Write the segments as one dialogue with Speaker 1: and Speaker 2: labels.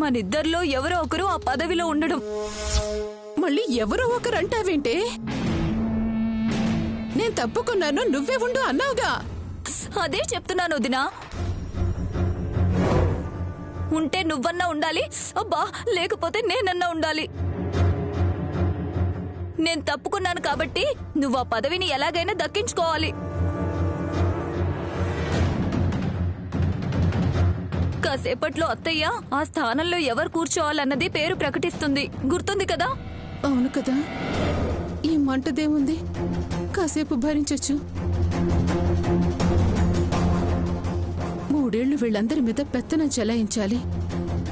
Speaker 1: మనిద్దరిలో ఎవరో ఒకరు ఆ పదవిలో ఉండడం.
Speaker 2: మళ్ళీ ఎవరో ఒకరు అంటావేంటే? నేను తప్పుకున్నాను, నువ్వే ఉండు అన్నావుగా.
Speaker 1: అదే చెప్తున్నాను వదినా. ఉంటే నువ్వన్నా ఉండాలి, అబ్బా లేకపోతే నేనన్నా ఉండాలి. నేను తప్పుకున్నాను కాబట్టి నువ్వు ఆ పదవిని ఎలాగైనా దక్కించుకోవాలి. కాసేపట్లో అత్తయ్య ఆ స్థానంలో ఎవరు కూర్చోవాలన్నది పేరు ప్రకటిస్తుంది, గుర్తుంది కదా?
Speaker 2: అవును కదా, ఈ మంటదేముంది, కాసేపు భరించొచ్చు. 3 ఏళ్లు వీళ్ళందరి మీద పెత్తనం చెలాయించాలి.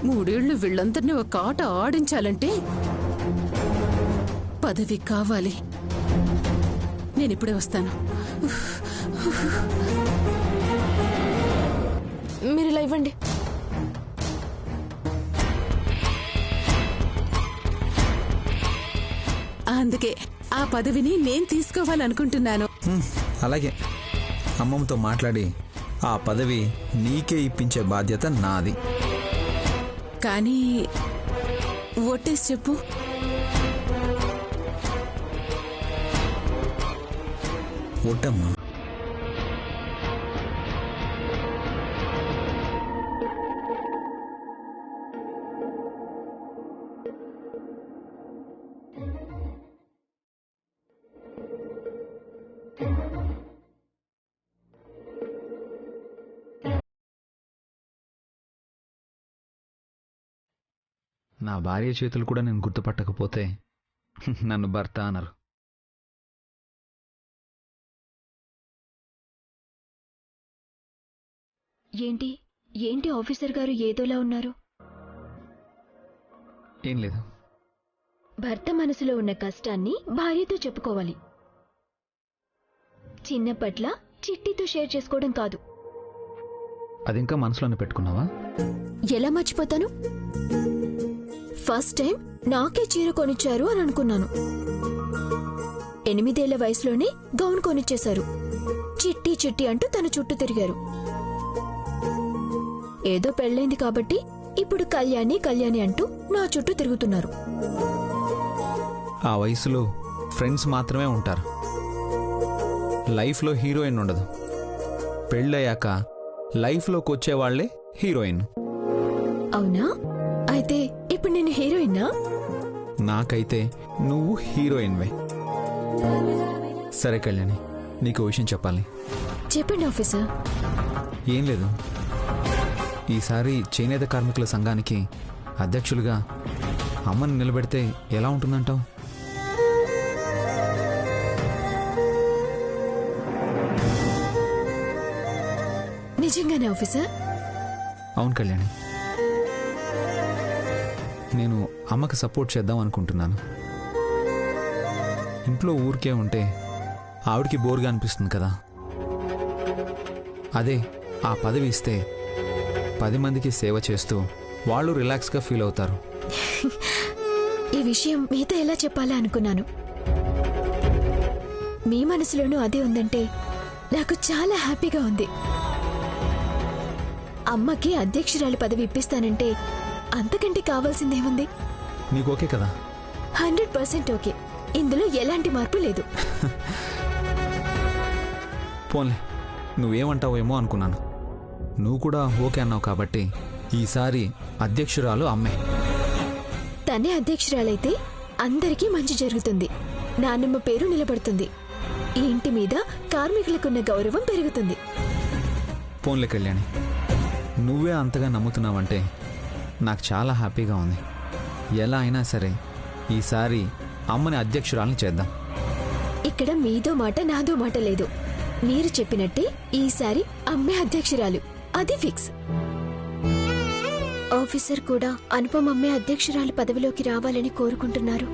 Speaker 2: 3 ఏళ్లు వీళ్ళందరినీ ఒక ఆట ఆడించాలంటే పదవి కావాలి. నేనిప్పుడే వస్తాను.
Speaker 3: మీరు ఇలా ఇవ్వండి.
Speaker 2: అందుకే ఆ పదవిని నేను తీసుకోవాలనుకుంటున్నాను.
Speaker 4: అలాగే అమ్మమ్మతో మాట్లాడి ఆ పదవి నీకే ఇప్పించే బాధ్యత నాది.
Speaker 2: కానీ ఒట్టేసి చెప్పు.
Speaker 4: ఒట్టమ్మా. నా భార్య చేతులు కూడా నేను గుర్తుపట్టకపోతే నన్ను భర్త అనరు.
Speaker 3: ఏంటి ఏంటి ఆఫీసర్ గారు ఏదోలా ఉన్నారు?
Speaker 4: ఏం లేదు.
Speaker 3: భర్త మనసులో ఉన్న కష్టాన్ని భార్యతో చెప్పుకోవాలి. చిన్నప్పట్ల చిట్టితో షేర్ చేసుకోవడం కాదు.
Speaker 4: అది ఇంకా మనసులోనే పెట్టుకున్నావా?
Speaker 3: ఎలా మర్చిపోతాను? ఫస్ట్ టైం నాకే చీర కొనిచ్చారు అని అనుకున్నాను. 8 ఏళ్ల వయసులోనే గౌన్ కొనిచ్చేశారు. చిట్టి చిట్టి అంటూ తన చుట్టూ తిరిగారు. ఏదో పెళ్ళైంది కాబట్టి ఇప్పుడు కళ్యాణి కళ్యాణి అంటూ నా చుట్టూ తిరుగుతున్నారు.
Speaker 4: ఆ వయసులో ఫ్రెండ్స్ మాత్రమే ఉంటారు. లైఫ్లో హీరోయిన్ ఉండదు. పెళ్ళయ్యాక లైఫ్లోకి వచ్చేవాళ్లే హీరోయిన్.
Speaker 3: అవునా? అయితే ఇప్పుడు నేను హీరోయిన్నా?
Speaker 4: నాకైతే నువ్వు హీరోయిన్వే. సరే కళ్యాణి, నీకు విషయం చెప్పాలి.
Speaker 3: చెప్పండి ఆఫీసర్.
Speaker 4: ఏం లేదు, ఈసారి చేనేత కార్మికుల సంఘానికి అధ్యక్షులుగా అమ్మని నిలబెడితే ఎలా ఉంటుందంటావు?
Speaker 3: నిజంగానే ఆఫీసర్?
Speaker 4: అవును కళ్యాణి, నేను అమ్మకి సపోర్ట్ చేద్దాం అనుకుంటున్నాను. ఇంట్లో ఊరికే ఉంటే ఆవిడికి బోర్గా అనిపిస్తుంది కదా. అదే ఆ పదవి ఇస్తే 10 మందికి సేవ చేస్తూ వాళ్ళు రిలాక్స్గా ఫీల్ అవుతారు.
Speaker 3: ఈ విషయం మీతో ఎలా చెప్పాలా అనుకున్నాను. మీ మనసులోనూ అదే ఉందంటే నాకు చాలా హ్యాపీగా ఉంది. అమ్మకి అధ్యక్షురాలి పదవి ఇప్పిస్తానంటే అంతకంటే కావాల్సిందేముంది?
Speaker 4: నీకు ఓకే కదా?
Speaker 3: 100% ఓకే. ఇందులో ఎలాంటి మార్పు లేదు.
Speaker 4: పోన్లే, నువ్వేమంటావో ఏమో అనుకున్నాను. నువ్వు కూడా ఓకే అన్నావు కాబట్టి ఈసారి అధ్యక్షురాలు అమ్మే.
Speaker 3: తనే అధ్యక్షురాలైతే అందరికీ మంచి జరుగుతుంది. నాన్నమ్మ పేరు నిలబడుతుంది. ఈ ఇంటి మీద కార్మికులకున్న గౌరవం పెరుగుతుంది.
Speaker 4: పోన్లే కళ్యాణి, నువ్వే అంతగా నమ్ముతున్నావంటే నాకు చాలా హ్యాపీగా ఉంది. ఎలా అయినా సరే ఈసారి అమ్మని అధ్యక్షురాలని చేద్దాం.
Speaker 3: ఇక్కడ మీదో మాట నాదో మాట లేదు. మీరు చెప్పినట్టే ఈసారి అమ్మే అధ్యక్షురాలు, అది ఫిక్స్. ఆఫీసర్ కూడా అనుపమ అమ్మే అధ్యక్షురాలు పదవిలోకి రావాలని కోరుకుంటున్నారు.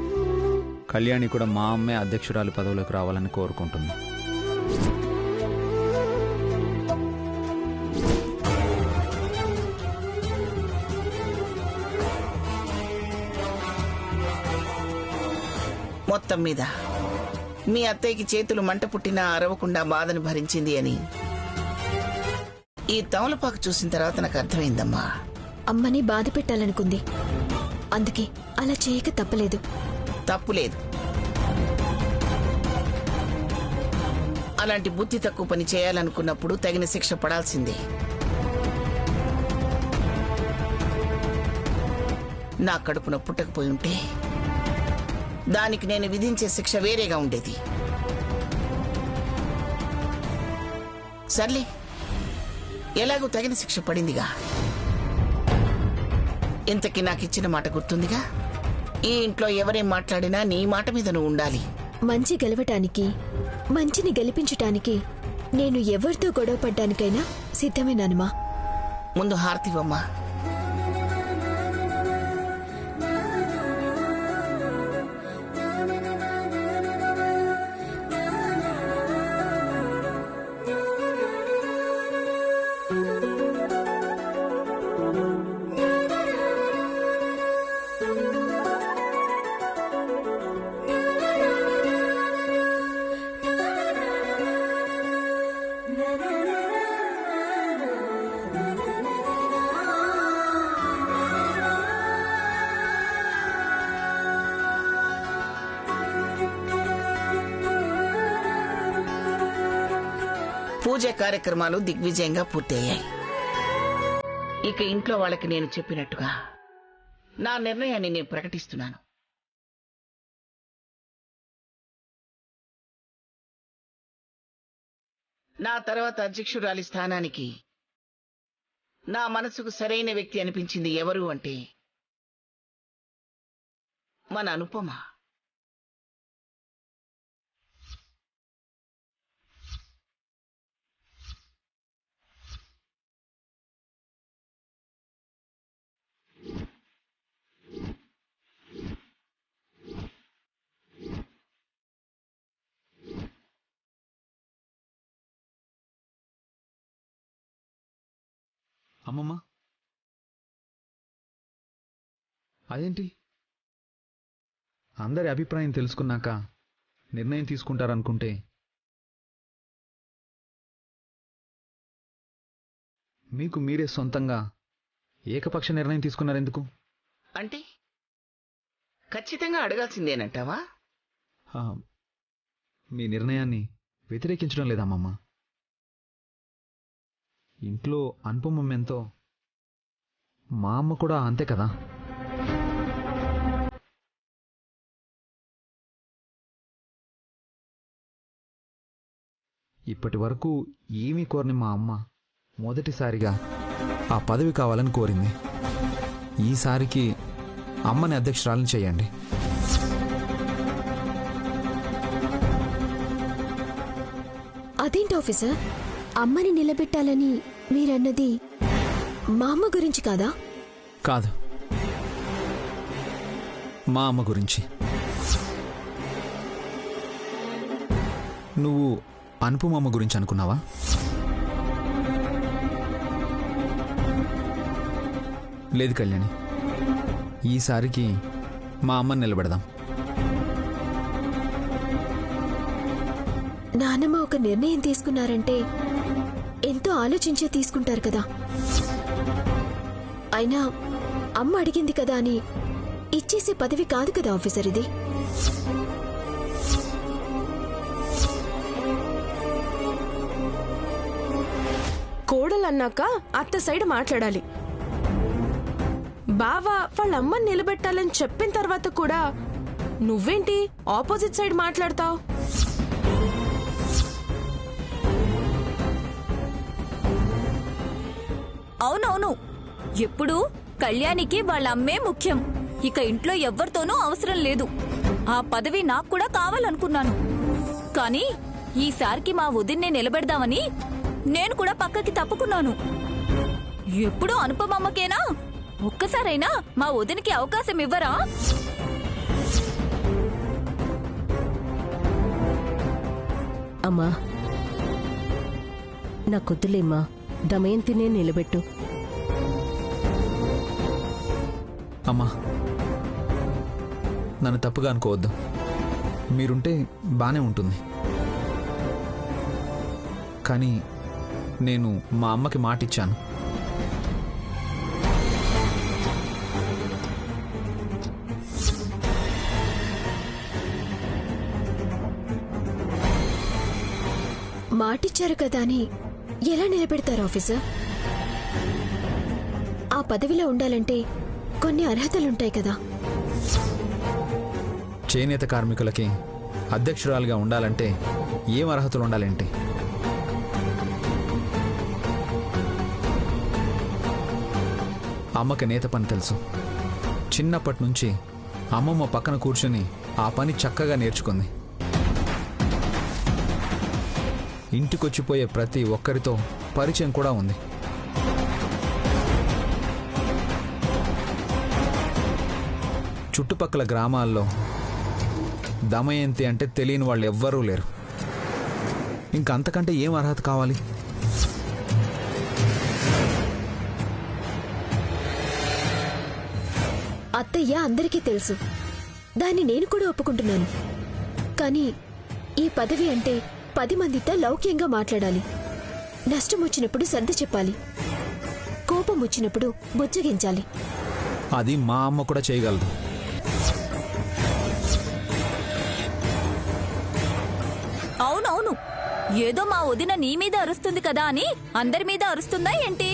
Speaker 4: కళ్యాణి కూడా మా అమ్మే అధ్యక్షురాలు పదవిలోకి రావాలని కోరుకుంటుంది.
Speaker 5: మొత్తం మీద మీ అత్తయ్యకి చేతులు మంట పుట్టినా అరవకుండా బాధను భరించింది అని ఈ తమలపాకు చూసిన తర్వాత నాకు అర్థమైందమ్మా.
Speaker 3: అమ్మని బాధ పెట్టాలనుకుంది. అందుకే అలా చేయక తప్పలేదు.
Speaker 5: తప్పులేదు. అలాంటి బుద్ధి తక్కువ పని చేయాలనుకున్నప్పుడు తగిన శిక్ష పడాల్సిందే. నా కడుపున పుట్టకపోయి ఉంటే దానికి నేను విధించే శిక్ష వేరేగా ఉండేది. సర్లే, ఎలాగూ తగిన శిక్ష పడిందిగా. ఇంతకీ నాకు ఇచ్చిన మాట గుర్తుందిగా? ఈ ఇంట్లో ఎవరేం మాట్లాడినా నీ మాట మీద నువ్వు ఉండాలి.
Speaker 3: మంచి గెలవటానికి, మంచిని గెలిపించటానికి నేను ఎవరితో గొడవ పడ్డానికైనా సిద్ధమేనానమ్మా.
Speaker 5: ముందు హారతివమ్మా. పూజ కార్యక్రమాలు దిగ్విజయంగా పూర్తయ్యాయి. ఇక ఇంట్లో వాళ్ళకి నేను చెప్పినట్టుగా నా నిర్ణయాన్ని నేను ప్రకటిస్తున్నాను. నా తర్వాత అధ్యక్షురాలి స్థానానికి నా మనసుకు సరైన వ్యక్తి అనిపించింది ఎవరు అంటే మన అనుపమ.
Speaker 4: అమ్మమ్మ, అదేంటి అందరి అభిప్రాయం తెలుసుకున్నాక నిర్ణయం తీసుకుంటారనుకుంటే మీకు మీరే సొంతంగా ఏకపక్ష నిర్ణయం తీసుకున్నారెందుకు?
Speaker 5: అంటే ఖచ్చితంగా అడగాల్సిందేనంటావా?
Speaker 4: మీ నిర్ణయాన్ని వ్యతిరేకించడం లేదమ్మమ్మ. ఇంట్లో అనుపమం ఎంతో మా అమ్మ కూడా అంతే కదా. ఇప్పటి వరకు ఏమీ కోరని మా అమ్మ మొదటిసారిగా ఆ పదవి కావాలని కోరింది. ఈసారికి అమ్మని అధ్యక్షురాలని చేయండి.
Speaker 3: అదేంటి ఆఫీసర్, అమ్మని నిలబెట్టాలని మీరన్నది మా అమ్మ గురించి కాదా?
Speaker 4: కాదు, మా అమ్మ గురించి. నువ్వు అనుపమమ్మ గురించి అనుకున్నావా? లేదు కళ్యాణి, ఈసారికి మా అమ్మని నిలబెడదాం.
Speaker 3: నానమ్మ ఒక నిర్ణయం తీసుకున్నారంటే ఎంతో ఆలోచించే తీసుకుంటారు కదా. అయినా అమ్మ అడిగింది కదా అని ఇచ్చేసే పదవి కాదు కదా ఆఫీసర్ ఇది.
Speaker 6: కోడలన్నాక అత్త సైడ్ మాట్లాడాలి. బావా వాళ్ళ అమ్మని నిలబెట్టాలని చెప్పిన తర్వాత కూడా నువ్వేంటి ఆపోజిట్ సైడ్ మాట్లాడతావు?
Speaker 1: అవునవును, ఎప్పుడు కళ్యాణికి వాళ్ళ అమ్మే ముఖ్యం. ఇక ఇంట్లో ఎవ్వరితోనూ అవసరం లేదు. ఆ పదవి నాకు కూడా కావాలనుకున్నాను. కానీ ఈసారికి మా వదిన్నే నిలబెడదామని నేను కూడా పక్కకి తప్పుకున్నాను. ఎప్పుడూ అనుపమమ్మకేనా? ఒక్కసారైనా మా వదినికి అవకాశం ఇవ్వరా?
Speaker 7: అమ్మా, నా కొద్దులేమ్మా, దమయంతినే నిలబెట్టు.
Speaker 4: అమ్మా, నన్ను తప్పుగా అనుకోవద్దు. మీరుంటే బానే ఉంటుంది. కానీ నేను మా అమ్మకి మాట ఇచ్చాను.
Speaker 3: మాటిచ్చారు కదా అని ఎలా నిలబెడతారు ఆఫీసర్? ఆ పదవిలో ఉండాలంటే కొన్ని అర్హతలుంటాయి కదా.
Speaker 4: చేనేత కార్మికులకి అధ్యక్షురాలుగా ఉండాలంటే ఏం అర్హతలు ఉండాలేంటి? అమ్మకి నేత పని తెలుసు. చిన్నప్పటి నుంచి అమ్మమ్మ పక్కన కూర్చుని ఆ పని చక్కగా నేర్చుకుంది. ఇంటికొచ్చిపోయే ప్రతి ఒక్కరితో పరిచయం కూడా ఉంది. చుట్టుపక్కల గ్రామాల్లో దమయంతి అంటే తెలియని వాళ్ళు ఎవ్వరూ లేరు. ఇంకంతకంటే ఏం అర్హత కావాలి?
Speaker 3: అత్తయ్య అందరికీ తెలుసు, దాన్ని నేను కూడా ఒప్పుకుంటున్నాను. కానీ ఈ పదవి అంటే 10 మందితో లౌక్యంగా మాట్లాడాలి. నష్టం వచ్చినప్పుడు సర్ది చెప్పాలి, కోపం వచ్చినప్పుడు బుజ్జగించాలి.
Speaker 4: అది మా అమ్మ కూడా చేయగలదు.
Speaker 1: అవునవును, ఏదో మా వదిన నీ మీద అరుస్తుంది కదా అని అందరి మీద అరుస్తుందా ఏంటి?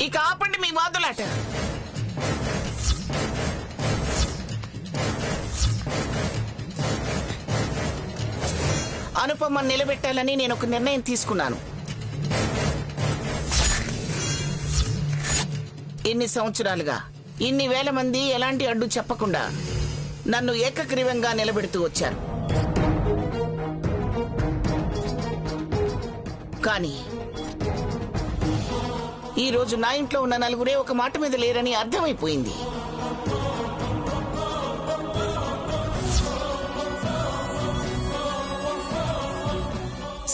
Speaker 5: ఇక ఆపండి మీ వాదులాట. అనుపమ నిలబెట్టాలని నేను ఒక నిర్ణయం తీసుకున్నాను. ఇన్ని సంవత్సరాలుగా ఇన్ని వేల మంది ఎలాంటి అడ్డు చెప్పకుండా నన్ను ఏకగ్రీవంగా నిలబెడుతూ వచ్చారు. కానీ ఈరోజు నా ఇంట్లో ఉన్న నలుగురే ఒక మాట మీద లేరని అర్థమైపోయింది.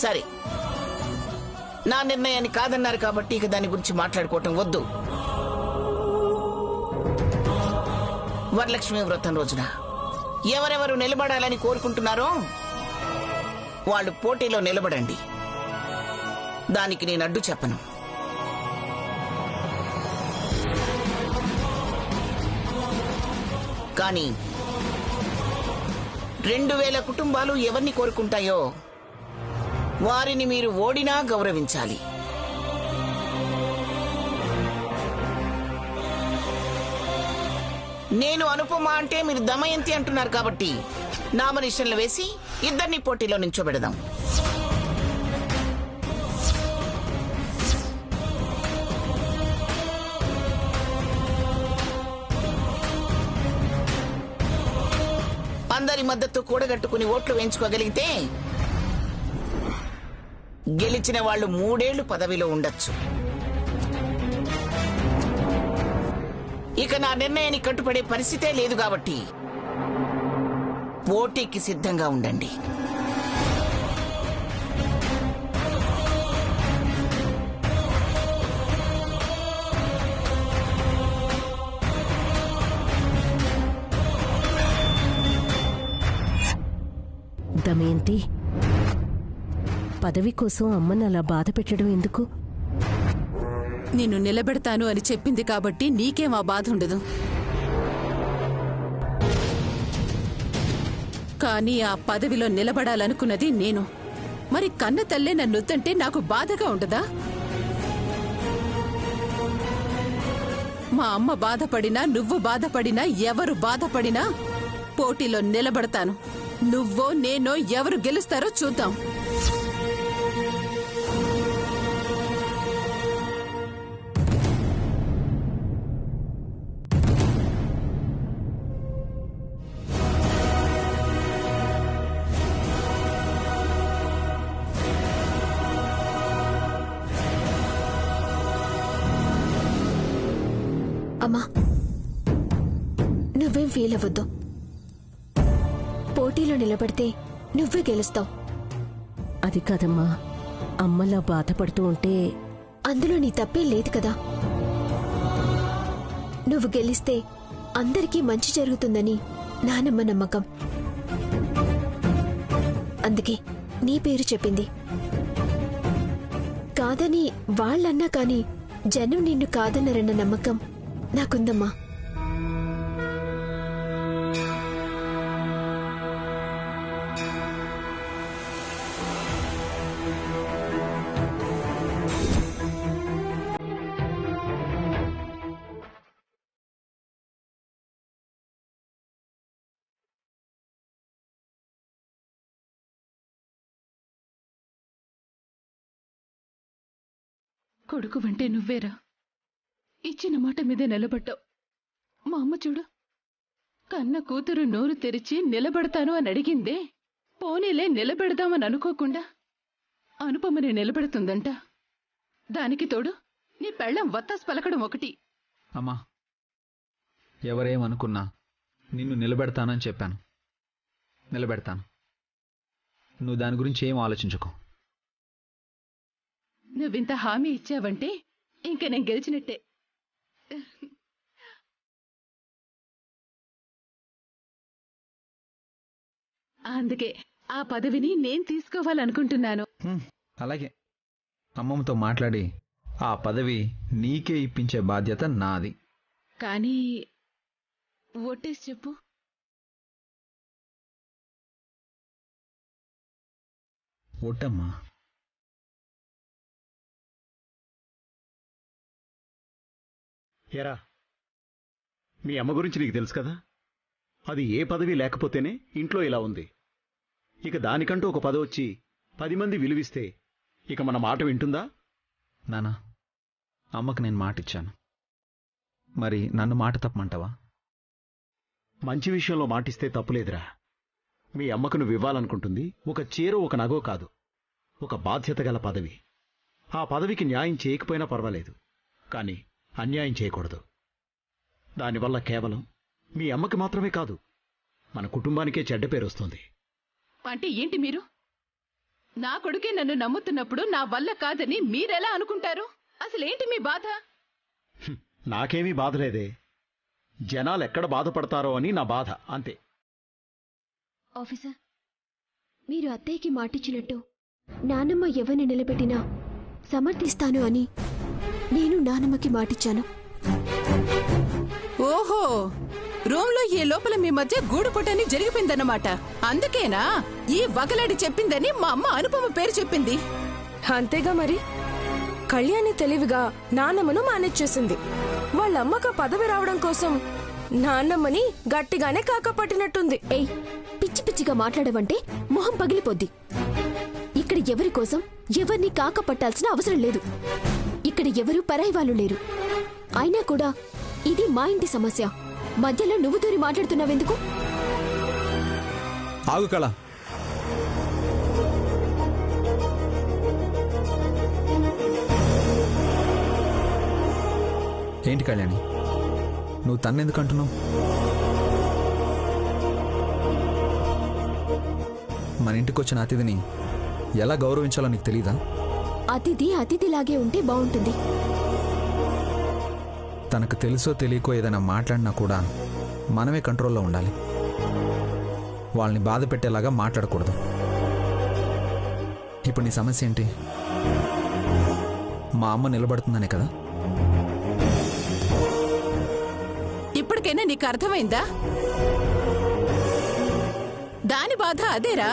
Speaker 5: సరే, నా నిర్ణయాన్ని కాదన్నారు కాబట్టి ఇక దాని గురించి మాట్లాడుకోవటం వద్దు. వరలక్ష్మి వ్రతం రోజున ఎవరెవరు నిలబడాలని కోరుకుంటున్నారో వాళ్ళు పోటీలో నిలబడండి. దానికి నేను అడ్డు చెప్పను. కానీ 2000 కుటుంబాలు ఎవరిని కోరుకుంటాయో వారిని మీరు ఓడినా గౌరవించాలి. నేను అనుపమ అంటే మీరు దమయంతి అంటున్నారు కాబట్టి నామినేషన్లు వేసి ఇద్దరిని పోటీలో నించోబెడదాం. అందరి మద్దతు కూడగట్టుకుని ఓట్లు వేయించుకోగలిగితే గెలిచిన వాళ్ళు 3 ఏళ్లు పదవిలో ఉండొచ్చు. ఇక నా నిర్ణయాన్ని కట్టుబడే పరిస్థితే లేదు కాబట్టి పోటీకి సిద్ధంగా ఉండండి.
Speaker 7: దమయంతి, పదవి కోసం అమ్మని అలా బాధ పెట్టడం ఎందుకు?
Speaker 2: నిన్ను నిలబెడతాను అని చెప్పింది కాబట్టి నీకేం ఆ బాధ ఉండదు. కానీ ఆ పదవిలో నిలబడాలనుకున్నది నేను. మరి కన్న తల్లే నన్నొద్దంటే నాకు బాధగా ఉండదా? మా అమ్మ బాధపడినా, నువ్వు బాధపడినా, ఎవరు బాధపడినా పోటీలో నిలబడతాను. నువ్వో నేనో ఎవరు గెలుస్తారో చూద్దాం.
Speaker 3: అమ్మా, నువ్వేం ఫీల్ అవ్వద్దు. పోటీలో నిలబడితే నువ్వే గెలుస్తావు.
Speaker 7: అది కాదమ్మా, అమ్మలా బాధపడుతూ ఉంటే
Speaker 3: అందులో నీ తప్పేం లేదు కదా. నువ్వు గెలిస్తే అందరికీ మంచి జరుగుతుందని నానమ్మ నమ్మకం. అందుకే నీ పేరు చెప్పింది. కాదని వాళ్ళన్నా కానీ జనం నిన్ను కాదన్నారన్న నమ్మకం నాకుందమ్మా.
Speaker 2: కొడుకు అంటే నువ్వేరా. ఇచ్చిన మాట మీదే నిలబడ్డావు. మా అమ్మ చూడు, కన్న కూతురు నోరు తెరిచి నిలబడతాను అని అడిగిందే, పోనీలే నిలబెడదామని అనుకోకుండా అనుపమని నిలబెడుతుందంట. దానికి తోడు నీ పెళ్ళం వత్తాసు పలకడం ఒకటి.
Speaker 4: అమ్మా, ఎవరేమనుకున్నా నిన్ను నిలబెడతానని చెప్పాను. నిలబెడతాను. నువ్వు దాని గురించి ఏం ఆలోచించుకో.
Speaker 2: నువ్వింత హామీ ఇచ్చావంటే ఇంక నేను గెలిచినట్టే. అందుకే ఆ పదవిని నేను తీసుకోవాలనుకుంటున్నాను.
Speaker 4: అలాగే అమ్మమ్మతో మాట్లాడి ఆ పదవి నీకే ఇప్పించే బాధ్యత నాది.
Speaker 2: కానీ ఒట్టేసి చెప్పు.
Speaker 4: ఒట్టమ్మా.
Speaker 8: ఏరా, మీ అమ్మ గురించి నీకు తెలుసు కదా. అది ఏ పదవి లేకపోతేనే ఇంట్లో ఇలా ఉంది. ఇక దానికంటూ ఒక పదవి వచ్చి 10 మంది విలువిస్తే ఇక మన మాట వింటుందా?
Speaker 4: నానా, అమ్మకు నేను మాట ఇచ్చాను. మరి నన్ను మాట తప్పమంటావా?
Speaker 8: మంచి విషయంలో మాటిస్తే తప్పులేదురా. మీ అమ్మకు నువ్వు ఇవ్వాలనుకుంటుంది ఒక చీరో ఒక నగో కాదు, ఒక బాధ్యత గల పదవి. ఆ పదవికి న్యాయం చేయకపోయినా పర్వాలేదు, కానీ అన్యాయం చేయకూడదు. దానివల్ల కేవలం మీ అమ్మకి మాత్రమే కాదు, మన కుటుంబానికే చెడ్డ పేరు వస్తుంది.
Speaker 2: అంటే ఏంటి మీరు? నా కొడుకే నన్ను నమ్ముతున్నప్పుడు నా వల్ల కాదని మీరెలా అనుకుంటారు? అసలేంటి మీ బాధ?
Speaker 8: నాకేమీ బాధలేదే. జనాలు ఎక్కడ బాధపడతారో అని నా బాధ, అంతే.
Speaker 3: ఆఫీసర్, మీరు అత్తయ్యకి మాటిచ్చినట్టు నానమ్మ ఎవరిని నిలబెట్టినా సమర్థిస్తాను అని నేను నానమ్మకి మాటిచ్చాను.
Speaker 2: ఓహో, రూమ్లో ఈ లోపల మీ మధ్య గూడుపుటని జరిగిపోయిందన్నమాట. అందుకేనా ఈ వగలాడి చెప్పిందని మా అమ్మ అనుపమ పేరు చెప్పింది.
Speaker 6: అంతేగా మరి. కళ్యాణి తెలివిగా నాన్నమ్మను మేనేజ్ చేసింది. వాళ్ళమ్మక పదవి రావడం కోసం నాన్నమ్మని గట్టిగానే కాకపట్టినట్టుంది.
Speaker 3: ఏయ్, పిచ్చి పిచ్చిగా మాట్లాడవంటే మొహం పగిలిపోద్ది. ఇక్కడ ఎవరి కోసం ఎవరిని కాక పట్టాల్సిన అవసరం లేదు. ఇక్కడ ఎవరు పరాయి వాళ్ళు లేరు. అయినా కూడా ఇది మా ఇంటి సమస్య. మధ్యలో నువ్వు దూరి మాట్లాడుతున్నావెందుకు?
Speaker 4: ఆగు కళ. ఏంటి కళ్యాణి, నువ్వు తన్నెందుకు అంటున్నావు? మన ఇంటికి వచ్చిన అతిథిని ఎలా గౌరవించాలో నీకు తెలీదా?
Speaker 3: అతిథి అతిథిలాగే ఉంటే బాగుంటుంది.
Speaker 4: తనకు తెలుసో తెలియకో ఏదైనా మాట్లాడినా కూడా మనమే కంట్రోల్లో ఉండాలి. వాళ్ళని బాధ పెట్టేలాగా మాట్లాడకూడదు. ఇప్పుడు నీ సమస్య ఏంటి? మా అమ్మ నిలబడుతుందనే కదా?
Speaker 2: ఇప్పటికైనా నీకు అర్థమైందా? దాని బాధ అదేరా.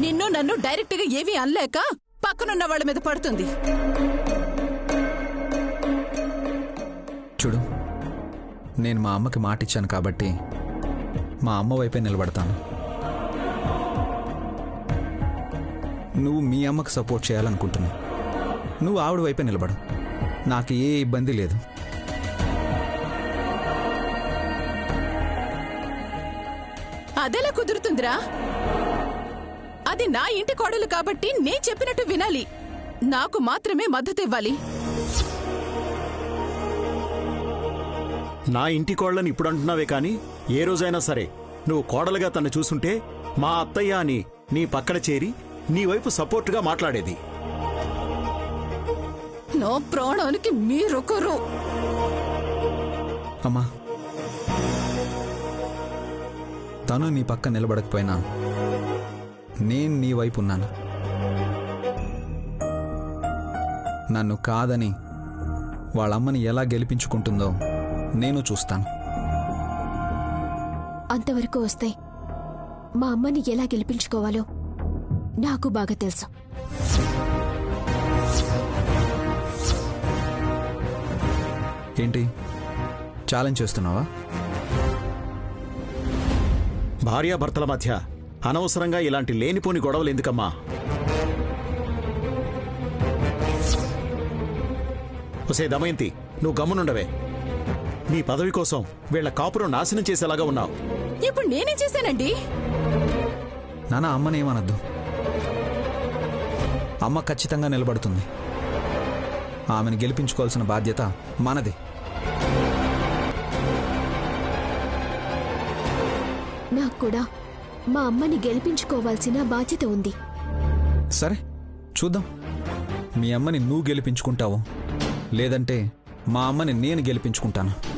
Speaker 2: నిన్ను నన్ను డైరెక్ట్ గా ఏమీ అనలేక పక్కనున్న వాళ్ళ మీద పడుతుంది.
Speaker 4: చూడు, నేను మా అమ్మకి మాట ఇచ్చాను కాబట్టి మా అమ్మ వైపే నిలబడతాను. నువ్వు మీ అమ్మకు సపోర్ట్ చేయాలనుకుంటున్నావు. నువ్వు ఆవిడ వైపే నిలబడు. నాకు ఏ ఇబ్బంది లేదు.
Speaker 2: అదెలా కుదురుతుందిరా? అది నా ఇంటి కోడలు కాబట్టి నేను చెప్పినట్టు వినాలి. నాకు మాత్రమే మద్దతు ఇవ్వాలి.
Speaker 8: నా ఇంటి కోళ్ళని ఇప్పుడు అంటున్నావే కానీ ఏ రోజైనా సరే నువ్వు కోడలుగా తను చూసుంటే మా అత్తయ్య అని నీ పక్కన చేరి నీ వైపు సపోర్టుగా మాట్లాడేది.
Speaker 2: నా ప్రాణానికి మీరొకరు.
Speaker 4: అమ్మా, తను నీ పక్క నిలబడకపోయినా నేను నీ వైపు ఉన్నాను. నన్ను కాదని వాళ్ళమ్మని ఎలా గెలిపించుకుంటుందో నేను చూస్తాను.
Speaker 3: అంతవరకు వస్తే మా అమ్మని ఎలా గెలిపించుకోవాలో నాకు బాగా తెలుసు.
Speaker 4: ఏంటి ఛాలెంజ్ చేస్తున్నావా?
Speaker 8: భార్యాభర్తల మధ్య అనవసరంగా ఇలాంటి లేనిపోని గొడవలు ఎందుకమ్మా? ఒసే దమయంతి, నువ్వు గమ్మునుండవే. నీ పదవి కోసం వీళ్ల కాపురం నాశనం చేసేలాగా ఉన్నావు.
Speaker 6: ఇప్పుడు నేనేం చేశానండి?
Speaker 4: నాన్న, అమ్మనేమనద్దు. అమ్మ ఖచ్చితంగా నిలబడుతుంది. ఆమెను గెలిపించుకోవాల్సిన బాధ్యత మనది.
Speaker 3: నాకు కూడా మా అమ్మని గెలిపించుకోవాల్సిన బాధ్యత ఉంది.
Speaker 4: సరే, చూద్దాం. మీ అమ్మని నువ్వు గెలిపించుకుంటావో లేదంటే మా అమ్మని నేను గెలిపించుకుంటాను.